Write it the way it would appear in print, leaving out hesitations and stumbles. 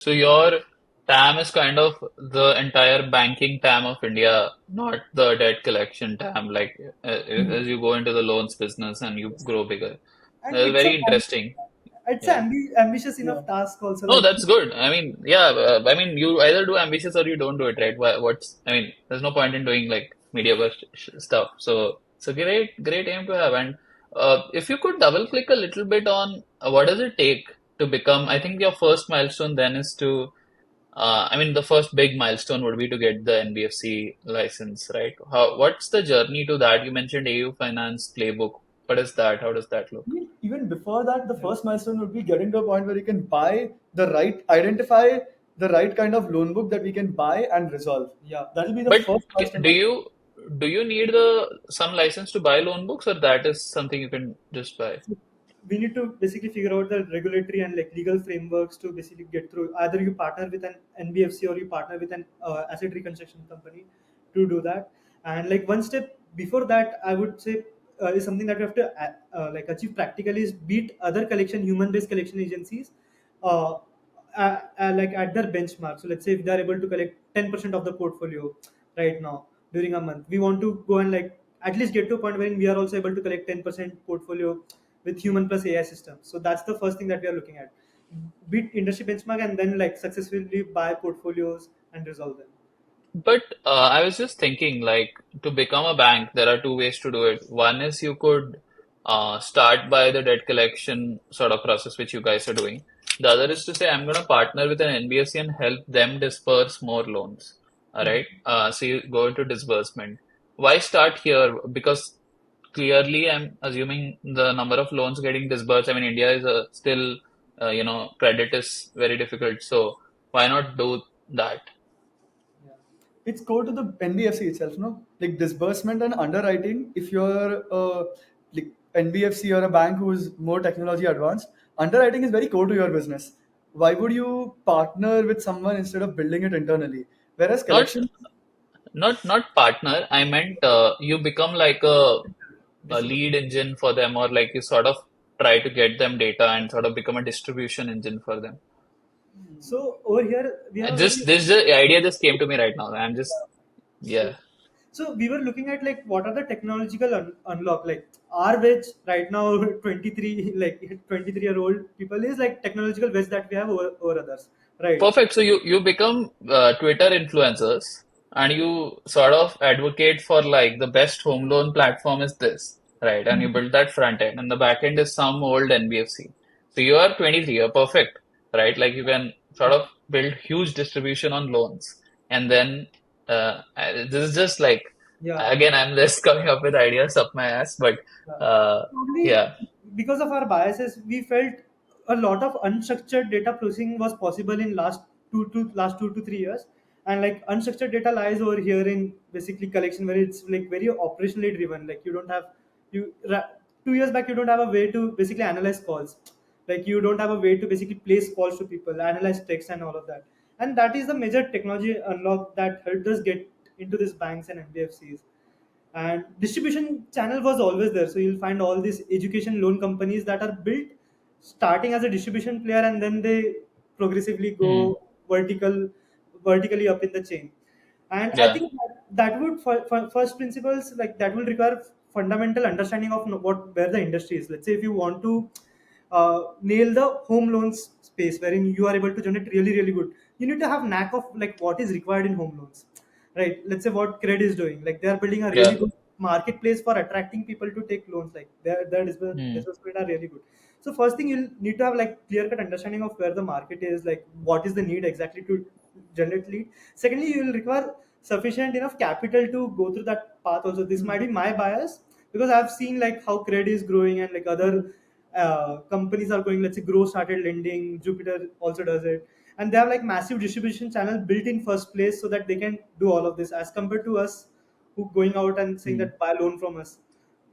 So your TAM is kind of the entire banking TAM of India, not the debt collection TAM. Like Mhm. as you go into the loans business and you Yes. grow bigger. And it's a Very interesting. Yeah. ambitious enough task also. No, Like that's good. I mean, yeah. I mean, you either do ambitious or you don't do it, right? I mean, there's no point in doing like mediocre stuff. So it's a great aim to have. And if you could double click a little bit on what does it take to become, I think your first milestone then is to I mean, the first big milestone would be to get the NBFC license, right? What's the journey to that? You mentioned AU Finance Playbook. What is that? How does that look? even before that, the first milestone would be getting to a point where you can identify the right kind of loan book that we can buy and resolve. Yeah, that will be the But first milestone. do you need the some license to buy loan books, or that is something you can just buy? So we need to basically figure out the regulatory and like legal frameworks to basically get through. Either you partner with an NBFC or you partner with an asset reconstruction company to do that. And like one step before that, I would say is something that we have to like achieve practically is beat other collection human-based collection agencies. Uh, like at their benchmark. So let's say if they are able to collect 10% of the portfolio right now during a month, we want to go and like at least get to a point where we are also able to collect 10% portfolio with human plus AI systems. So that's the first thing that we are looking at. Beat industry benchmark and then like successfully buy portfolios and resolve them. But I was just thinking, like, to become a bank, there are two ways to do it. One is you could start by the debt collection sort of process, which you guys are doing. The other is to say, I'm going to partner with an NBFC and help them disperse more loans. All right. So you go into disbursement. Why start here? Because clearly, I'm assuming the number of loans getting disbursed. I mean, India is still, credit is very difficult. So why not do that? Yeah. It's core to the NBFC itself, no? Like disbursement and underwriting. If you're like NBFC or a bank who is more technology advanced, underwriting is very core to your business. Why would you partner with someone instead of building it internally? Whereas Not collection, not partner. I meant you become like a distribution. lead engine for them, or like you sort of try to get them data and sort of become a distribution engine for them. So over here we have a Just very this the idea just came to me right now. I'm just so yeah. so we were looking at like what are the technological unlock like our wedge right now 23 like 23-year-old people is like technological wedge that we have over others, right? Perfect. So you become Twitter influencers and you sort of advocate for like the best home loan platform is this, right? And you build that front end and the back end is some old NBFC. So you are 23, you're perfect, right? Like you can sort of build huge distribution on loans. And then this is just like Yeah. again, I'm just coming up with ideas up my ass, but Yeah. uh, Probably yeah. because of our biases, we felt a lot of unstructured data processing was possible in last 2 to 3 years, and like unstructured data lies over here in basically collection where it's like very operationally driven. Like you don't have you ra- 2 years back you don't have a way to basically analyze calls. Like you don't have a way to basically place calls to people, analyze text and all of that. And that is the major technology unlock that helped us get into these banks and NBFCs. And distribution channel was always there, so you'll find all these education loan companies that are built starting as a distribution player and then they progressively Hmm. go vertically up in the chain. And I Yeah. think that would first principles like that will require fundamental understanding of what where the industry is. Let's say if you want to nail the home loans space wherein you are able to generate really good, you need to have knack of like what is required in home loans, right? Let's say what credit is doing, like they are building a really Yeah. good marketplace for attracting people to take loans, like their Hmm. disbursement are really good. So first thing you'll need to have like clear cut understanding of where the market is, like what is the need exactly to generate lead. Secondly, you will require sufficient enough capital to go through that path also. This might be my bias because I've seen like how credit is growing and like other companies are going. Let's say Grow started lending, Jupiter also does it, and they have like massive distribution channel built in first place so that they can do all of this as compared to us who going out and saying Hmm. that buy a loan from us.